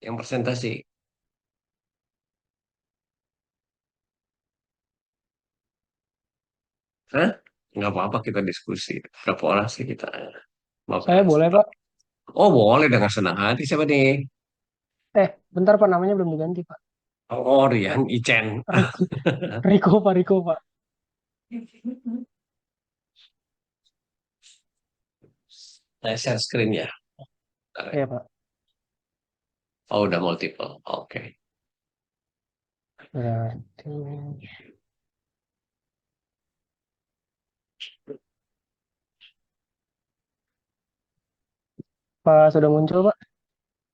yang presentasi. Hah? Nggak apa-apa kita diskusi. Berapa orang sih kita? Saya 15. boleh, Pak. Oh boleh dengan senang hati. Siapa nih? Bentar Pak, namanya belum diganti, Pak. Oh Rian Icen. Riko, Riko, Pak, Riko, Pak. Saya share screen ya. Bentar ya. Iya, Pak. Oh udah multiple. Oke. Berarti, Pak sudah muncul, Pak.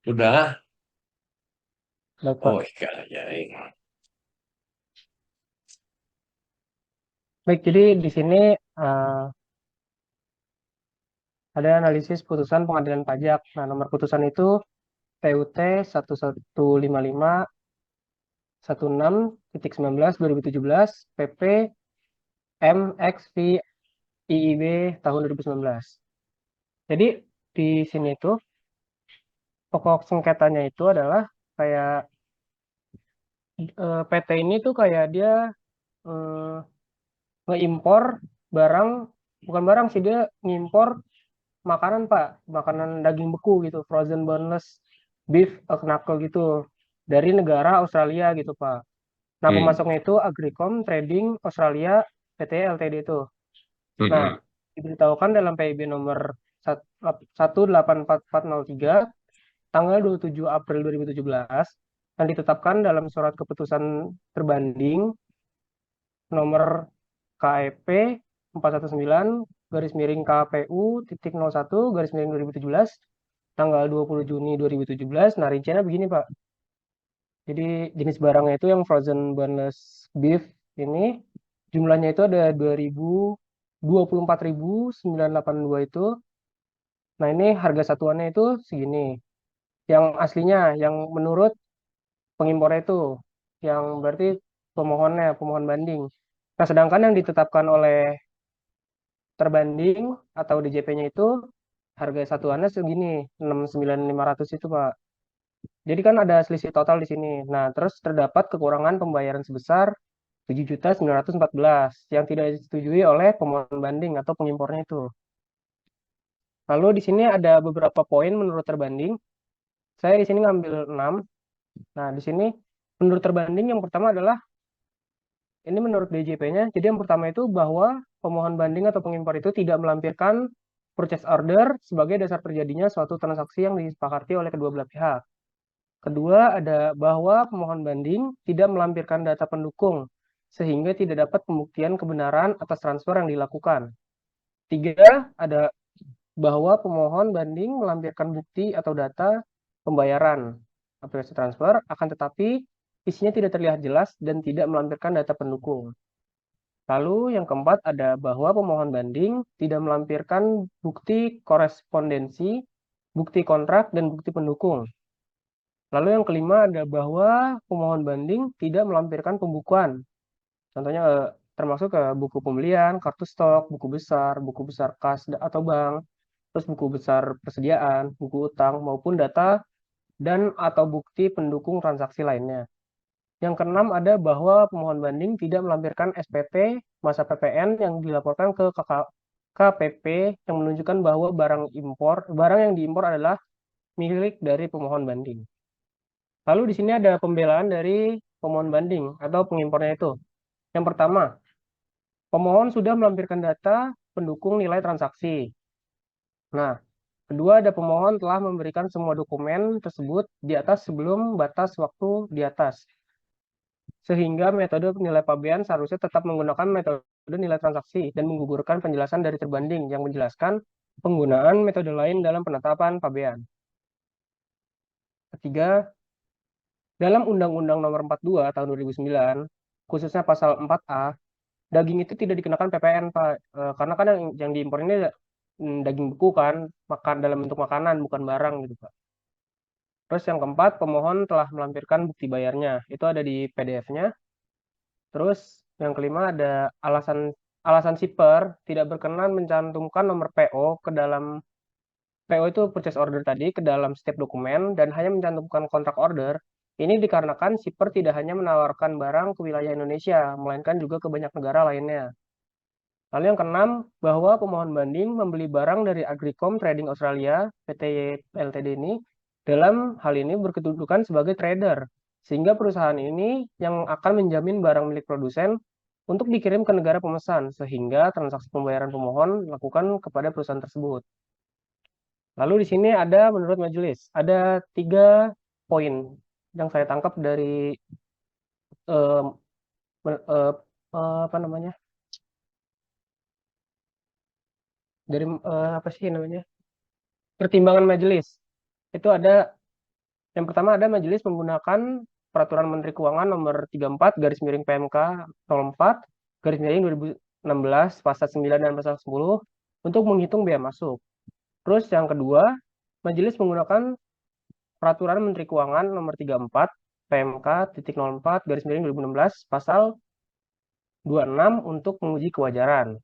Udah. Baik, Oh Pak. iya, ya, ya. Baik, jadi di sini eh, ada analisis putusan pengadilan pajak. Nah, nomor putusan itu PUT 115516/2017 PP MXV IIB tahun 2019. Jadi di sini itu pokok sengketanya itu adalah kayak PT ini tuh kayak dia eh, ngeimpor barang, bukan barang sih, dia ngimpor makanan Pak, makanan daging beku gitu, frozen boneless beef knuckle gitu dari negara Australia gitu Pak. Nah, Hmm. pemasoknya itu Agricom Trading Australia PT Ltd itu. Nah, Hmm. diberitahukan dalam PIB nomor 184403 tanggal 27 April 2017 yang ditetapkan dalam surat keputusan terbanding nomor KEP 419 garis miring KPU titik 01 garis miring 2017 tanggal 20 Juni 2017. Nah, rinciannya begini, Pak. Jadi jenis barangnya itu yang frozen boneless beef ini jumlahnya itu ada 24.982 itu. Nah, ini harga satuannya itu segini. Yang aslinya, yang menurut pengimpornya itu, yang berarti pemohonnya, pemohon banding. Nah, sedangkan yang ditetapkan oleh terbanding atau DJP-nya itu harga satuannya segini, 69.500 itu, Pak. Jadi kan ada selisih total di sini. Nah, terus terdapat kekurangan pembayaran sebesar 7.914 yang tidak disetujui oleh pemohon banding atau pengimpornya itu. Lalu di sini ada beberapa poin menurut terbanding. Saya di sini ngambil 6. Nah, di sini menurut terbanding yang pertama adalah ini menurut DJP-nya. Jadi yang pertama itu bahwa pemohon banding atau pengimpor itu tidak melampirkan purchase order sebagai dasar terjadinya suatu transaksi yang disepakati oleh kedua belah pihak. Kedua ada bahwa pemohon banding tidak melampirkan data pendukung sehingga tidak dapat pembuktian kebenaran atas transfer yang dilakukan. Tiga ada bahwa pemohon banding melampirkan bukti atau data pembayaran aplikasi transfer akan tetapi isinya tidak terlihat jelas dan tidak melampirkan data pendukung. Lalu yang keempat ada bahwa pemohon banding tidak melampirkan bukti korespondensi, bukti kontrak, dan bukti pendukung. Lalu yang kelima ada bahwa pemohon banding tidak melampirkan pembukuan. Contohnya termasuk ke buku pembelian, kartu stok, buku besar kas atau bank, terus buku besar persediaan, buku utang, maupun data dan atau bukti pendukung transaksi lainnya. Yang keenam ada bahwa pemohon banding tidak melampirkan SPT masa PPN yang dilaporkan ke KPP yang menunjukkan bahwa barang yang diimpor adalah milik dari pemohon banding. Lalu di sini ada pembelaan dari pemohon banding atau pengimpornya itu. Yang pertama, pemohon sudah melampirkan data pendukung nilai transaksi. Nah, kedua ada pemohon telah memberikan semua dokumen tersebut di atas sebelum batas waktu di atas. Sehingga metode nilai pabean seharusnya tetap menggunakan metode nilai transaksi dan menggugurkan penjelasan dari terbanding yang menjelaskan penggunaan metode lain dalam penetapan pabean. Ketiga, dalam Undang-Undang Nomor 42 Tahun 2009, khususnya pasal 4A, daging itu tidak dikenakan PPN, Pak. Karena kan yang diimpor ini daging beku kan, makan dalam bentuk makanan, bukan barang gitu, Pak. Terus yang keempat, pemohon telah melampirkan bukti bayarnya. Itu ada di PDF-nya. Terus yang kelima ada alasan alasan shipper tidak berkenan mencantumkan nomor PO ke dalam PO itu purchase order tadi ke dalam setiap dokumen dan hanya mencantumkan kontrak order, ini dikarenakan shipper tidak hanya menawarkan barang ke wilayah Indonesia, melainkan juga ke banyak negara lainnya. Lalu yang keenam, bahwa pemohon banding membeli barang dari Agricom Trading Australia, PTY Ltd ini, dalam hal ini berkedudukan sebagai trader, sehingga perusahaan ini yang akan menjamin barang milik produsen untuk dikirim ke negara pemesan, sehingga transaksi pembayaran pemohon dilakukan kepada perusahaan tersebut. Lalu di sini ada menurut majelis, ada 3 poin yang saya tangkap dari eh, eh, apa namanya? Dari apa sih namanya? Pertimbangan majelis. Itu ada yang pertama, ada majelis menggunakan Peraturan Menteri Keuangan nomor 34 garis miring PMK 04 garis miring 2016 pasal 9 dan pasal 10 untuk menghitung biaya masuk. Terus yang kedua, majelis menggunakan Peraturan Menteri Keuangan nomor 34 PMK titik 04 garis miring 2016 pasal 26 untuk menguji kewajaran.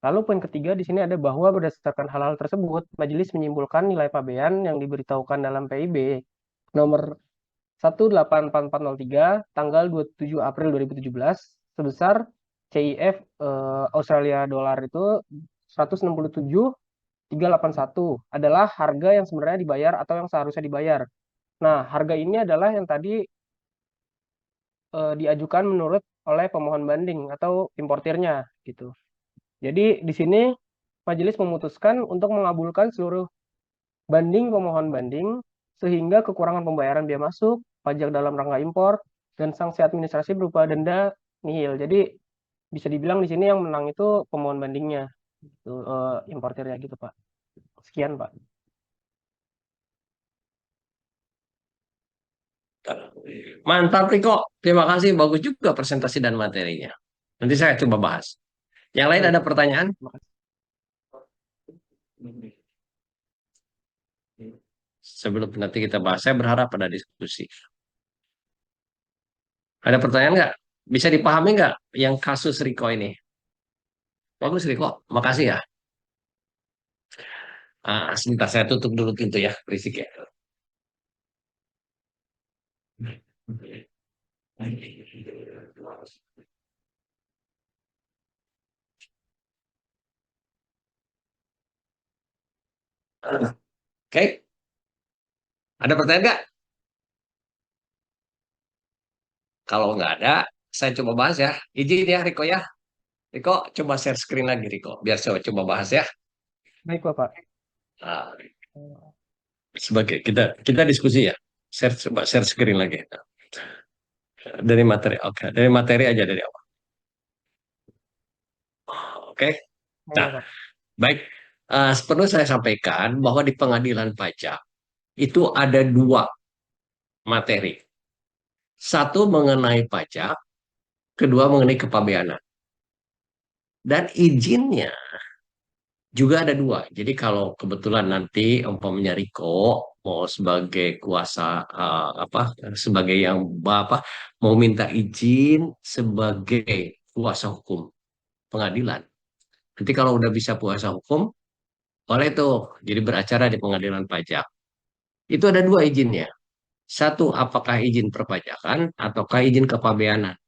Lalu poin ketiga di sini ada bahwa berdasarkan hal-hal tersebut, majelis menyimpulkan nilai pabean yang diberitahukan dalam PIB nomor 184403 tanggal 27 April 2017 sebesar CIF Australia dolar itu 167.381 adalah harga yang sebenarnya dibayar atau yang seharusnya dibayar. Nah, harga ini adalah yang tadi diajukan menurut oleh pemohon banding atau importirnya gitu. Jadi di sini majelis memutuskan untuk mengabulkan seluruh banding pemohon banding sehingga kekurangan pembayaran biaya masuk, pajak dalam rangka impor, dan sanksi administrasi berupa denda nihil. Jadi bisa dibilang di sini yang menang itu pemohon bandingnya, itu, importirnya gitu Pak. Sekian Pak. Mantap Riko, terima kasih. Bagus juga presentasi dan materinya. Nanti saya coba bahas. Yang lain Baik ada Pak. pertanyaan? Terima kasih. Sebelum nanti kita bahas, saya berharap ada diskusi. Ada pertanyaan nggak? Bisa dipahami nggak yang kasus Riko ini? Bagus Riko, makasih ya. Sebentar saya tutup dulu pintu ya, berisik ya. Oke, ada pertanyaan nggak? Kalau nggak ada, saya coba bahas ya. Izin ya Riko ya. Riko, coba share screen lagi Riko, biar saya coba bahas ya. Baik Bapak. Nah, sebagai kita kita diskusi ya. Share coba share screen lagi. Dari materi, oke. Dari materi aja dari awal. Oke. Nah, Iya Pak. baik. Perlu saya sampaikan bahwa di pengadilan pajak itu ada dua materi. Satu mengenai pajak, kedua mengenai kepabeanan. Dan izinnya juga ada dua. Jadi kalau kebetulan nanti umpamanya Riko mau sebagai kuasa apa sebagai yang apa mau minta izin sebagai kuasa hukum pengadilan. Nanti kalau udah bisa kuasa hukum, boleh tuh jadi beracara di pengadilan pajak. Itu ada dua izinnya. Satu, apakah izin perpajakan ataukah izin kepabeanan.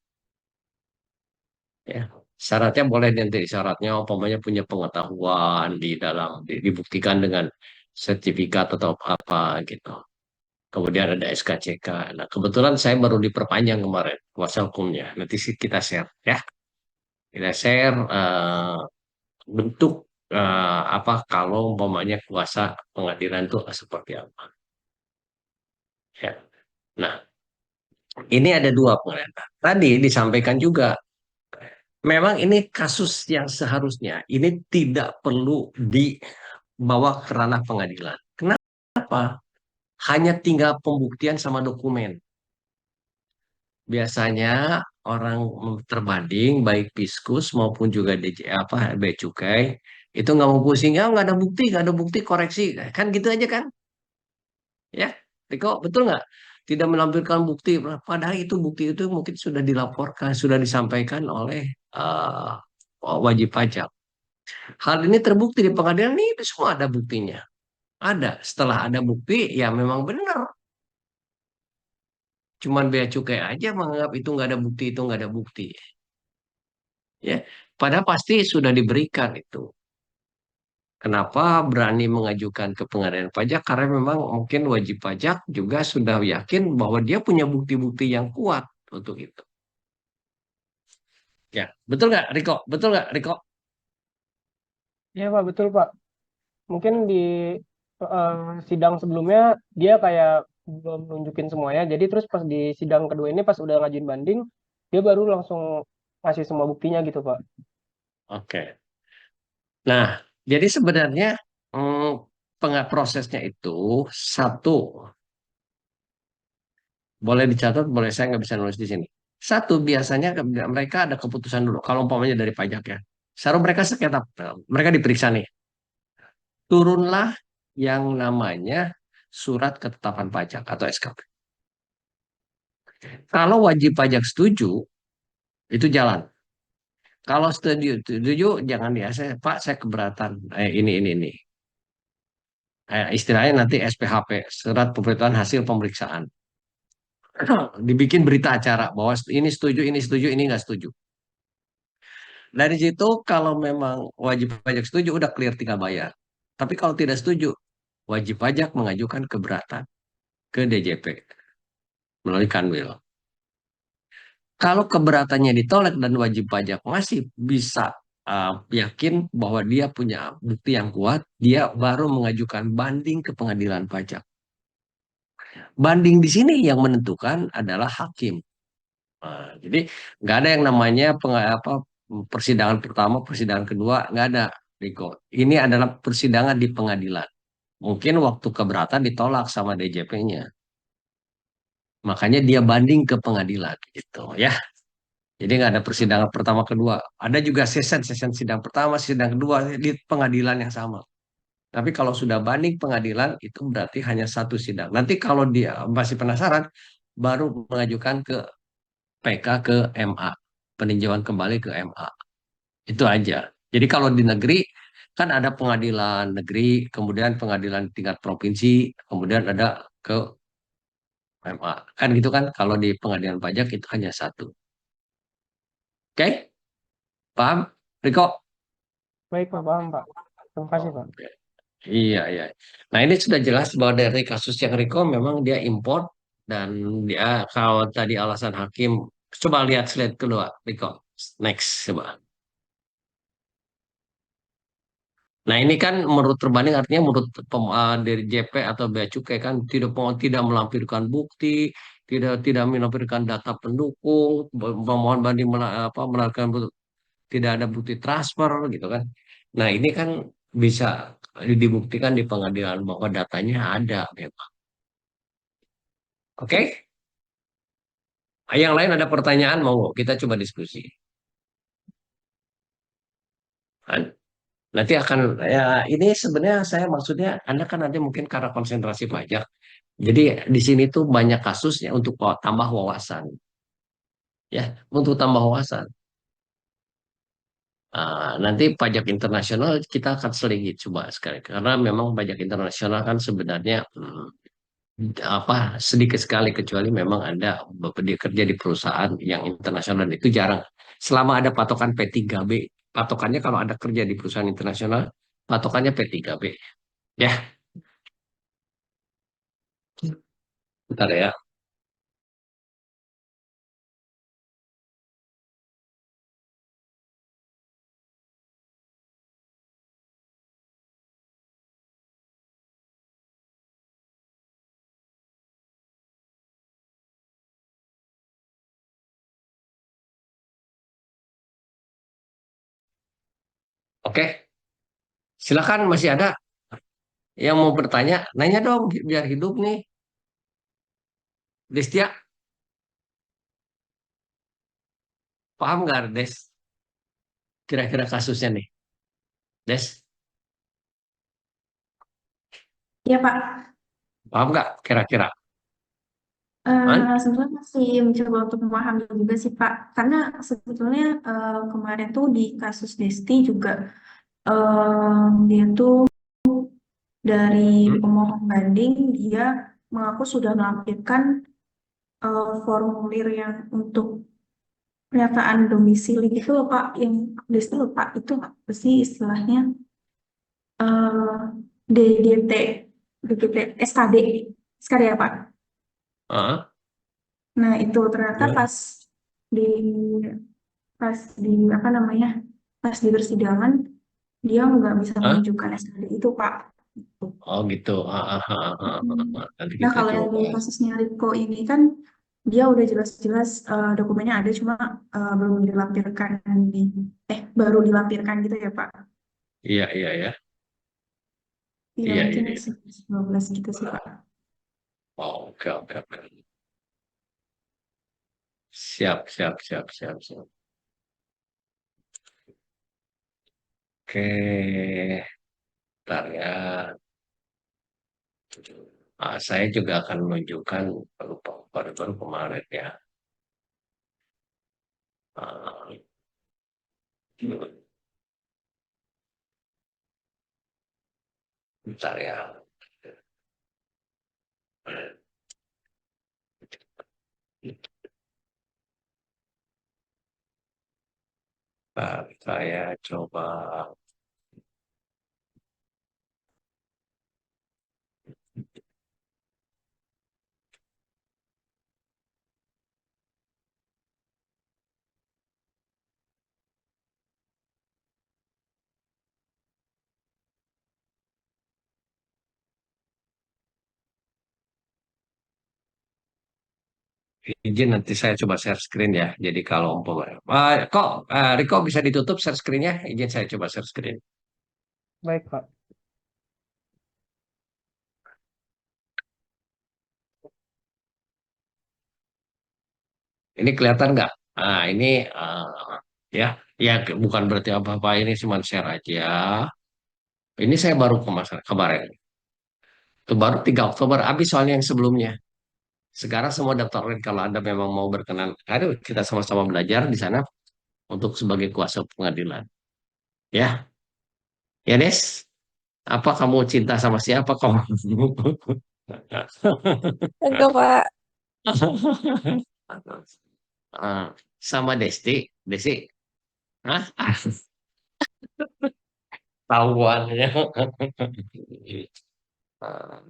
Ya. Syaratnya boleh nanti syaratnya umpamanya punya pengetahuan di dalam dibuktikan dengan sertifikat atau apa gitu. Kemudian ada SKCK. Nah, kebetulan saya baru diperpanjang kemarin kuasa hukumnya. Nanti sih kita share ya. Kita share bentuk apa kalau umpamanya kuasa pengadilan itu seperti apa. Ya. Nah, ini ada dua pengadilan. Tadi disampaikan juga memang ini kasus yang seharusnya ini tidak perlu dibawa ke ranah pengadilan. Kenapa? Hanya tinggal pembuktian sama dokumen. Biasanya orang terbanding baik Piskus maupun juga DJ apa Bea Cukai itu nggak mau pusing ya nggak ada bukti koreksi kan gitu aja kan ya Riko betul nggak tidak menampilkan bukti padahal itu bukti itu mungkin sudah dilaporkan sudah disampaikan oleh wajib pajak. Hal ini terbukti di pengadilan ini semua ada buktinya. Ada. Setelah ada bukti, ya memang benar. Cuman bea cukai aja menganggap itu nggak ada bukti, itu nggak ada bukti. Ya, padahal pasti sudah diberikan itu. Kenapa berani mengajukan ke pengadilan pajak? Karena memang mungkin wajib pajak juga sudah yakin bahwa dia punya bukti-bukti yang kuat untuk itu. Ya, betul nggak, Riko? Betul nggak, Riko? Iya Pak, betul Pak. Mungkin di eh, sidang sebelumnya dia kayak belum nunjukin semuanya. Jadi terus pas di sidang kedua ini pas udah ngajuin banding, dia baru langsung ngasih semua buktinya gitu Pak. Oke. Nah, jadi sebenarnya prosesnya itu satu, boleh dicatat, boleh saya nggak bisa nulis di sini. Satu, biasanya mereka ada keputusan dulu. Kalau umpamanya dari pajak ya, sekarang mereka sengketa, mereka diperiksa nih. Turunlah yang namanya surat ketetapan pajak atau SKP. Kalau wajib pajak setuju, itu jalan. Kalau setuju jangan ya, Pak, saya keberatan. Ini. Istilahnya nanti SPHP, surat pemberitahuan hasil pemeriksaan. Dibikin berita acara bahwa ini setuju, ini nggak setuju. Dari situ kalau memang wajib pajak setuju, udah clear tinggal bayar. Tapi kalau tidak setuju, wajib pajak mengajukan keberatan ke DJP melalui Kanwil. Kalau keberatannya ditolak dan wajib pajak masih bisa yakin bahwa dia punya bukti yang kuat, dia baru mengajukan banding ke pengadilan pajak. Banding di sini yang menentukan adalah hakim. Nah, jadi nggak ada yang namanya persidangan pertama, persidangan kedua, nggak ada, Riko. Ini adalah persidangan di pengadilan. Mungkin waktu keberatan ditolak sama DJP-nya. Makanya dia banding ke pengadilan gitu ya. Jadi nggak ada persidangan pertama kedua. Ada juga sesen sidang pertama, sidang kedua di pengadilan yang sama. Tapi kalau sudah banding pengadilan itu berarti hanya satu sidang. Nanti kalau dia masih penasaran, baru mengajukan ke PK ke MA, peninjauan kembali ke MA. Itu aja. Jadi kalau di negeri kan ada pengadilan negeri, kemudian pengadilan tingkat provinsi, kemudian ada ke MA. Kan gitu kan kalau di pengadilan pajak itu hanya satu. Oke? Paham? Riko? Baik Pak, paham Pak. Terima kasih Pak. Oke. Iya, iya. Nah, ini sudah jelas bahwa dari kasus yang Riko memang dia import dan dia kalau tadi alasan hakim, coba lihat slide kedua, Riko. Next, coba. Nah, ini kan menurut perbanding artinya menurut dari JP atau Bea Cukai kan tidak melampirkan bukti, tidak melampirkan data pendukung, pemohon banding menawarkan tidak ada bukti transfer gitu kan. Nah, ini kan bisa dibuktikan di pengadilan bahwa datanya ada memang. Oke? Yang lain ada pertanyaan mau nggak? Kita coba diskusi. Kan? Nanti akan ya ini sebenarnya saya maksudnya Anda kan nanti mungkin karena konsentrasi pajak. Jadi di sini tuh banyak kasusnya untuk tambah wawasan ya, untuk tambah wawasan. Nanti pajak internasional kita akan selingit coba sekali karena memang pajak internasional kan sebenarnya sedikit sekali kecuali memang ada dia kerja di perusahaan yang internasional dan itu jarang. Selama ada patokan P3B, patokannya kalau ada kerja di perusahaan internasional, patokannya P3B. Ya, bentar ya. Oke, silakan masih ada yang mau bertanya, nanya dong biar hidup nih. Destia, paham nggak Des? Kira-kira kasusnya nih, Des, Ya Pak, paham nggak kira-kira? Kan? sebetulnya masih mencoba untuk memahami juga sih Pak, karena sebetulnya kemarin tuh di kasus Desti juga dia tuh dari Hmm? pemohon banding, dia mengaku sudah melampirkan formulir yang untuk pernyataan domisili gitu loh Pak, yang itu loh Pak, itu apa sih istilahnya? eh DDT, DDT, SKD, SKD ya Pak. Ah, Nah itu ternyata ya. di pas di apa namanya, pas di persidangan dia nggak bisa Ah? menunjukkan SKD itu Pak. Gitu. Oh gitu. Mm. Nanti Nah kita kalau yang coba. di kasusnya Riko ini kan dia udah jelas-jelas dokumennya ada cuma belum dilampirkan di baru dilampirkan gitu ya Pak. Iya, iya ya. Iya Iya, mungkin iya. 12 gitu sih Pak. Oh, oke, oke, oke. Siap, siap, siap, siap, siap. Oke, bentar ya. Saya juga akan menunjukkan baru-baru kemarin ya. Ah, bentar ya. Bentar, saya coba. Izin nanti saya coba share screen ya. Jadi kalau umpamanya, Riko bisa ditutup share screen-nya? Izin saya coba share screen. Baik, Pak. Ini kelihatan nggak? Ini ya, ya bukan berarti apa-apa. Ini cuma share aja. Ini saya baru kemarin. Itu baru 3 Oktober habis soalnya yang sebelumnya. Sekarang semua daftarin kalau Anda memang mau berkenan. Ayo kita sama-sama belajar di sana untuk sebagai kuasa pengadilan. Ya, ya Des. Apa kamu cinta sama siapa kamu? Enggak, Pak. Eh, sama Desti, Desi. Hah? Tahuannya. Eh,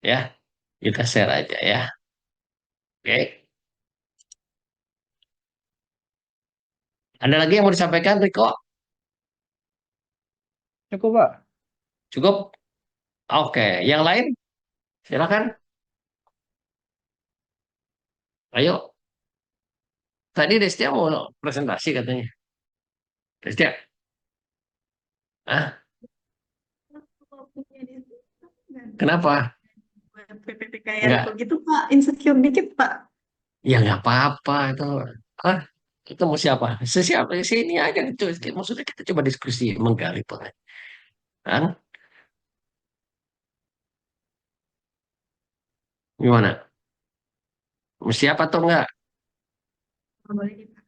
ya, kita share aja ya. Oke. Ada lagi yang mau disampaikan, Riko? Cukup, Pak. Cukup? Oke. Yang lain? Silakan. Ayo. Tadi Destia mau presentasi katanya. Destia? Ah, kenapa? PPT kayak Riko Enggak. gitu Pak, insecure dikit Pak. Ya nggak apa-apa itu. Ah, kita mau siapa? Sesiapa sini aja gitu. Maksudnya kita coba diskusi menggali pokoknya. Kan? Gimana? Mau siapa atau enggak? Boleh nih, Pak.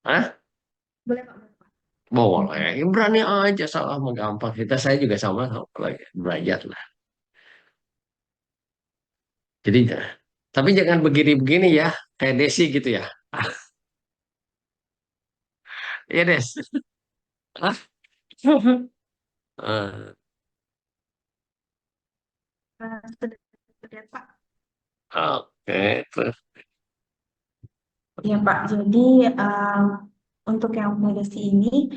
Hah? Boleh Pak, boleh, Pak. Boleh. Ya, berani aja salah mah gampang. Saya juga sama lagi belajar lah. Jadi tapi jangan begini-begini ya, kayak Desi gitu ya. Ah, iya Des. Ah. Eh, Sudah lihat Pak. Oke, terus. Ya Pak, jadi untuk yang mediasi ini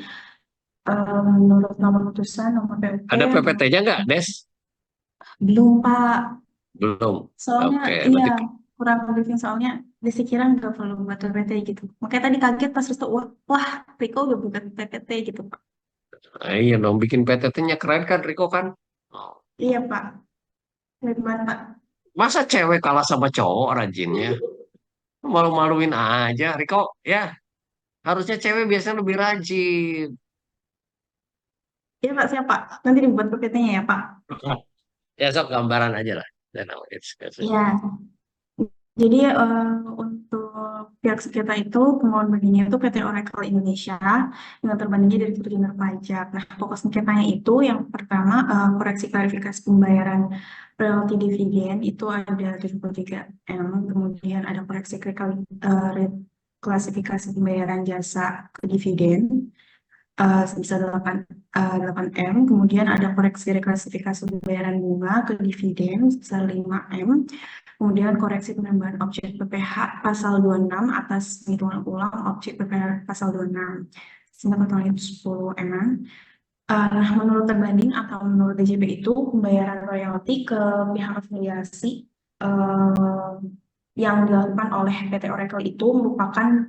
menurut nomor putusan nomor PUP Ada PPT-nya nggak, Des? belum Pak. Belum. Soalnya Oke, iya nanti. kurang briefing soalnya Desi kira nggak perlu buat PPT gitu. Makanya tadi kaget pas Restu, wah Riko udah buat PPT gitu Pak. Iya dong, bikin PPT-nya keren kan, Riko kan? Oh. Iya Pak, dari mana Pak? Masa cewek kalah sama cowok rajinnya? Malu-maluin aja, Riko. Ya, harusnya cewek biasanya lebih rajin. Iya Pak, siapa? Nanti dibuat PPT-nya ya Pak. Ya, sok gambaran aja lah. Dan namanya diskusi. Iya, jadi untuk pihak sengketa itu pemohon bandingnya itu PT Oracle Indonesia dengan terbandingnya dari Dirjen Pajak. Nah, pokok sengketanya itu yang pertama koreksi klarifikasi pembayaran royalti dividen itu ada 73 M, kemudian ada koreksi klasifikasi pembayaran jasa ke dividen sebesar 8 M, kemudian ada koreksi reklasifikasi pembayaran bunga ke dividen sebesar 5 M, kemudian koreksi penambahan objek PPh pasal 26 atas penghitungan ulang objek PPh pasal 26 sehingga totalnya itu 10 M. Nah, menurut terbanding atau menurut DJP itu pembayaran royalti ke pihak afiliasi yang dilakukan oleh PT Oracle itu merupakan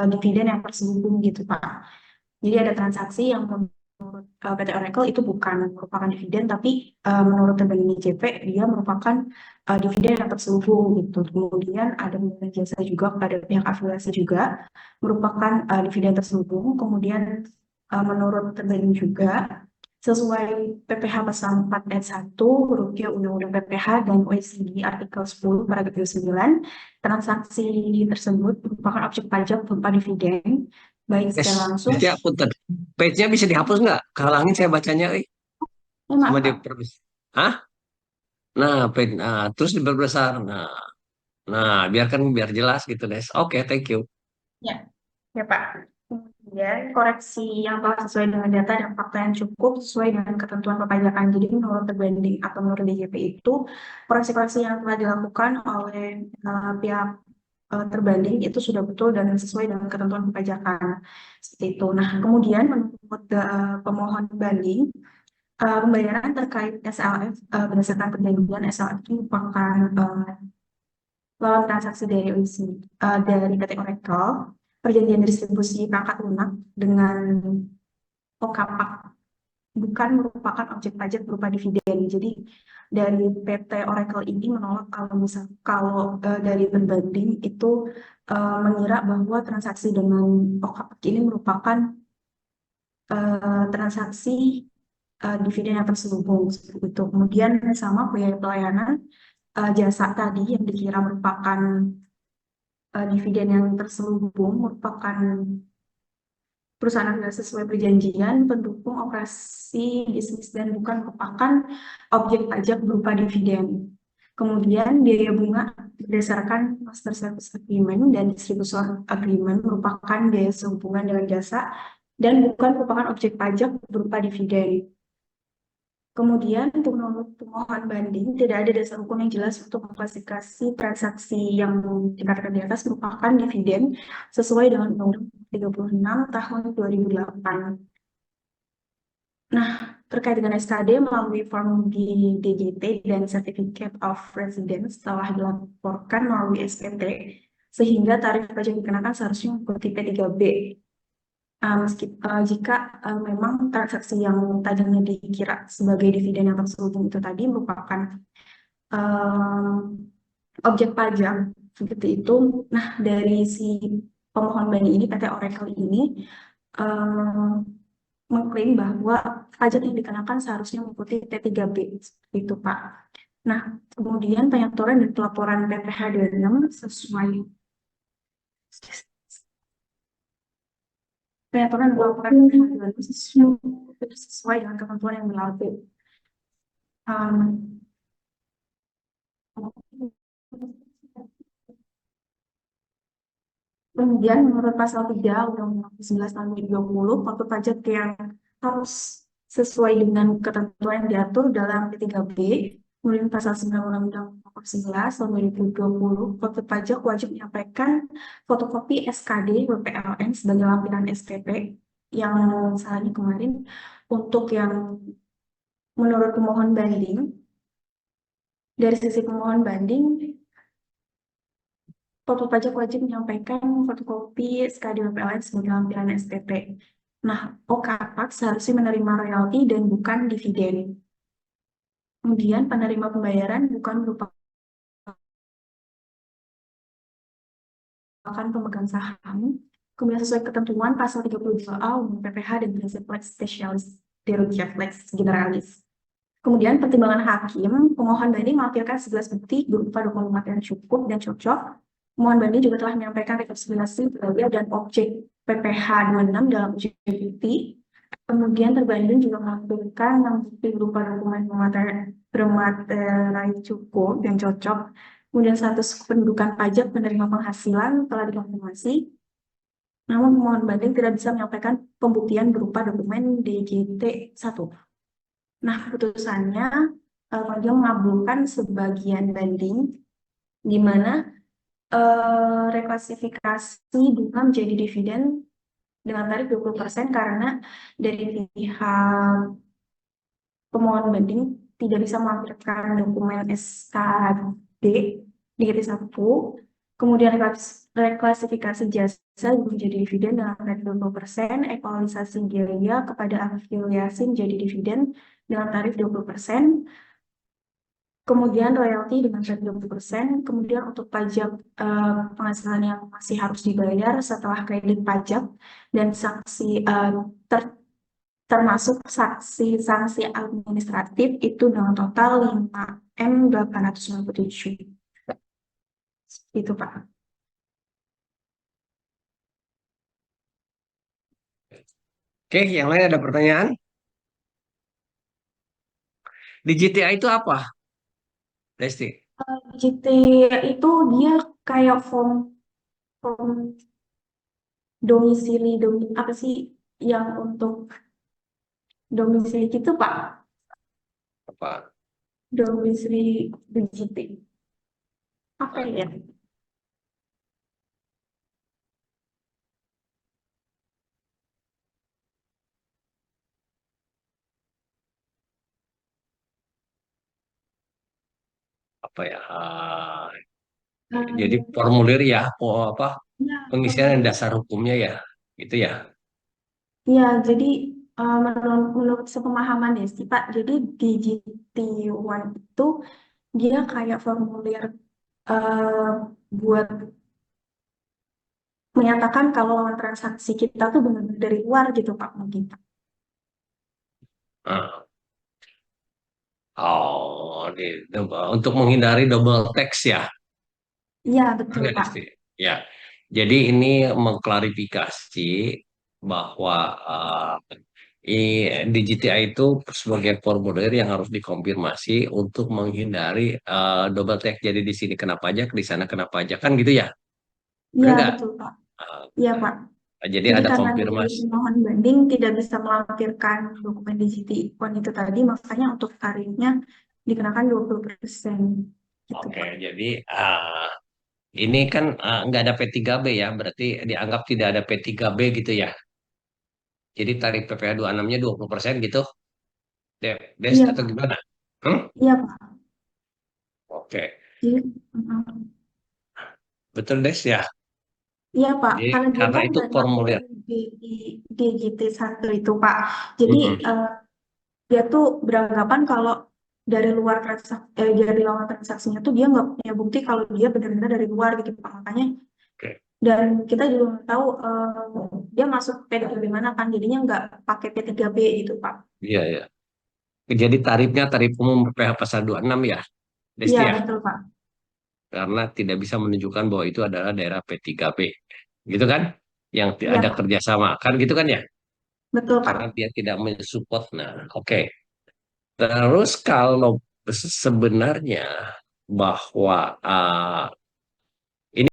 dividen yang terselubung gitu Pak. Jadi ada transaksi yang menurut PT Oracle itu bukan merupakan dividen, tapi menurut terbanding DJP dia merupakan dividen yang terselubung gitu. Kemudian ada pembayaran jasa juga pada pihak afiliasi juga merupakan dividen terselubung. Kemudian menurut terbanding juga sesuai PPh pasal 4 ayat 1 huruf Q Undang-Undang PPh dan OECD artikel 10 paragraf 29, transaksi tersebut merupakan objek pajak berupa dividen baik secara langsung. Page-nya punten. Page-nya bisa dihapus nggak? Kehalangin saya bacanya, Maaf, sama Pak. dia perbesar. Hah? Nah, terus diperbesar. Biarkan biar jelas gitu, Des. Oke, thank you. Ya, ya Pak. Kemudian koreksi yang telah sesuai dengan data dan fakta yang cukup sesuai dengan ketentuan perpajakan. Jadi menurut terbanding atau menurut DJP itu koreksi-koreksi yang telah dilakukan oleh pihak terbanding itu sudah betul dan sesuai dengan ketentuan perpajakan. Seperti itu. Nah, kemudian menurut pemohon banding pembayaran terkait SLF berdasarkan perjanjian SLF itu merupakan lawan transaksi dari dari PT Oracle, perjanjian distribusi perangkat lunak dengan OKPAK bukan merupakan objek pajak berupa dividen. Jadi dari PT Oracle ini menolak kalau dari terbanding itu mengira bahwa transaksi dengan OKPAK ini merupakan transaksi dividen yang terselubung seperti itu. Kemudian sama biaya pelayanan jasa tadi yang dikira merupakan dividen yang terselubung merupakan perusahaan yang sesuai perjanjian pendukung operasi bisnis dan bukan merupakan objek pajak berupa dividen. Kemudian biaya bunga berdasarkan Master Service Agreement dan Distributor Agreement merupakan biaya sehubungan dengan jasa dan bukan merupakan objek pajak berupa dividen. Kemudian untuk menurut pemohon banding, tidak ada dasar hukum yang jelas untuk mengklasifikasi transaksi yang dikatakan di atas merupakan dividen sesuai dengan Undang-Undang 36 tahun 2008. Nah, terkait dengan SKD melalui form di DJT dan Certificate of Residence telah dilaporkan melalui SPT, sehingga tarif pajak yang dikenakan seharusnya mengikuti P3B. Jika memang transaksi yang tadinya dikira sebagai dividen yang terselubung itu tadi merupakan objek pajak seperti itu. Nah, dari si pemohon banding ini PT Oracle ini mengklaim bahwa pajak yang dikenakan seharusnya mengikuti T3B seperti itu Pak. Nah, kemudian penyetoran dan pelaporan PPh 26 penyetoran dan pelaporan PPh 26 sesuai dengan ketentuan yang berlaku. Kemudian menurut pasal 3 Undang-Undang 11 tahun 2020, faktur pajak yang harus sesuai dengan ketentuan yang diatur dalam P3B, kemudian pasal 9 Undang-Undang Nomor 11 tahun 2020, faktur pajak wajib menyampaikan fotokopi SKD WPLN sebagai lampiran SPP yang misalnya kemarin untuk yang menurut pemohon banding, dari sisi pemohon banding, faktur pajak wajib menyampaikan fotokopi SKD WPLN sebagai lampiran SPP. Nah, OKPAK seharusnya menerima royalti dan bukan dividen. Kemudian penerima pembayaran bukan merupakan pemegang saham. Kemudian sesuai ketentuan pasal 32A Undang PPh dan prinsip lex specialis derogat lex generalis. Kemudian pertimbangan hakim, pemohon banding melampirkan 11 bukti berupa dokumen yang cukup dan cocok Pemohon banding juga telah menyampaikan rekapitulasi wilayah dan objek PPH 26 dalam uji bukti. Kemudian terbanding juga melakukan 6 bukti berupa dokumen bermaterai cukup dan cocok. Kemudian status kependudukan pajak penerima penghasilan telah dikonfirmasi. Namun pemohon banding tidak bisa menyampaikan pembuktian berupa dokumen DJT 1. Nah, keputusannya dia mengabulkan sebagian banding di mana reklasifikasi bunga menjadi dividen dengan tarif 20% karena dari pihak pemohon banding tidak bisa melampirkan dokumen SKD di satu. Kemudian reklasifikasi jasa menjadi dividen dengan tarif 20%, ekualisasi biaya kepada afiliasi menjadi dividen dengan tarif 20%, kemudian royalti dengan tarif 20%, kemudian untuk pajak penghasilan yang masih harus dibayar setelah kredit pajak dan sanksi termasuk sanksi administratif itu dengan total 5.897. Itu Pak. Oke, yang lain ada pertanyaan? Di GTA itu apa, Desti? GT itu dia kayak form domisili apa sih yang untuk domisili gitu Pak? Apa? Domisili di GT. Apa ya? Apa ya? Jadi formulir ya, apa? Ya, Pengisian yang dasar hukumnya ya, gitu ya. ya, jadi menurut sepemahaman Desi Pak, jadi di GT1 itu dia kayak formulir eh, buat menyatakan kalau lawan transaksi kita tuh benar-benar dari luar gitu Pak mungkin Pak. Ah. Untuk menghindari double tax ya. Iya betul Oke, Pak. Desti. Ya, jadi ini mengklarifikasi bahwa di GTA itu sebagai formulir yang harus dikonfirmasi untuk menghindari double tax. Jadi di sini kena pajak, di sana kena pajak kan gitu ya? Iya Benar nggak? betul Pak. Ah, Iya Pak. jadi Jadi ada karena dari konfirmasi. pemohon banding tidak bisa melampirkan dokumen di GT1 itu tadi, makanya untuk tarifnya dikenakan 20% gitu Oke, Pak. jadi ini kan nggak ada P3B ya, berarti dianggap tidak ada P3B gitu ya. Jadi tarif PPh 26-nya 20% gitu, Des, Iya atau Pak. gimana? Hmm? Iya Pak. Oke, Jadi, betul Des ya. iya Pak, Jadi karena dia karena kan itu nggak formulir. nyampein di DGT1 itu Pak. Jadi Mm-mm. dia tuh beranggapan kalau dari lawan transaksinya tuh dia nggak punya bukti kalau dia benar-benar dari luar gitu Pak. Makanya Oke, dan kita juga nggak tahu dia masuk PDB mana kan, jadinya nggak pakai P3B gitu Pak. iya ya. Jadi tarifnya tarif umum PPh pasal 26 ya, Iya Desti ya. betul Pak. Karena tidak bisa menunjukkan bahwa itu adalah daerah P3B. Gitu kan? Yang Iya ada Pak. kerjasama. Kan gitu kan ya? Betul Pak. Karena dia tidak mensupport. Nah, oke. Terus kalau sebenarnya bahwa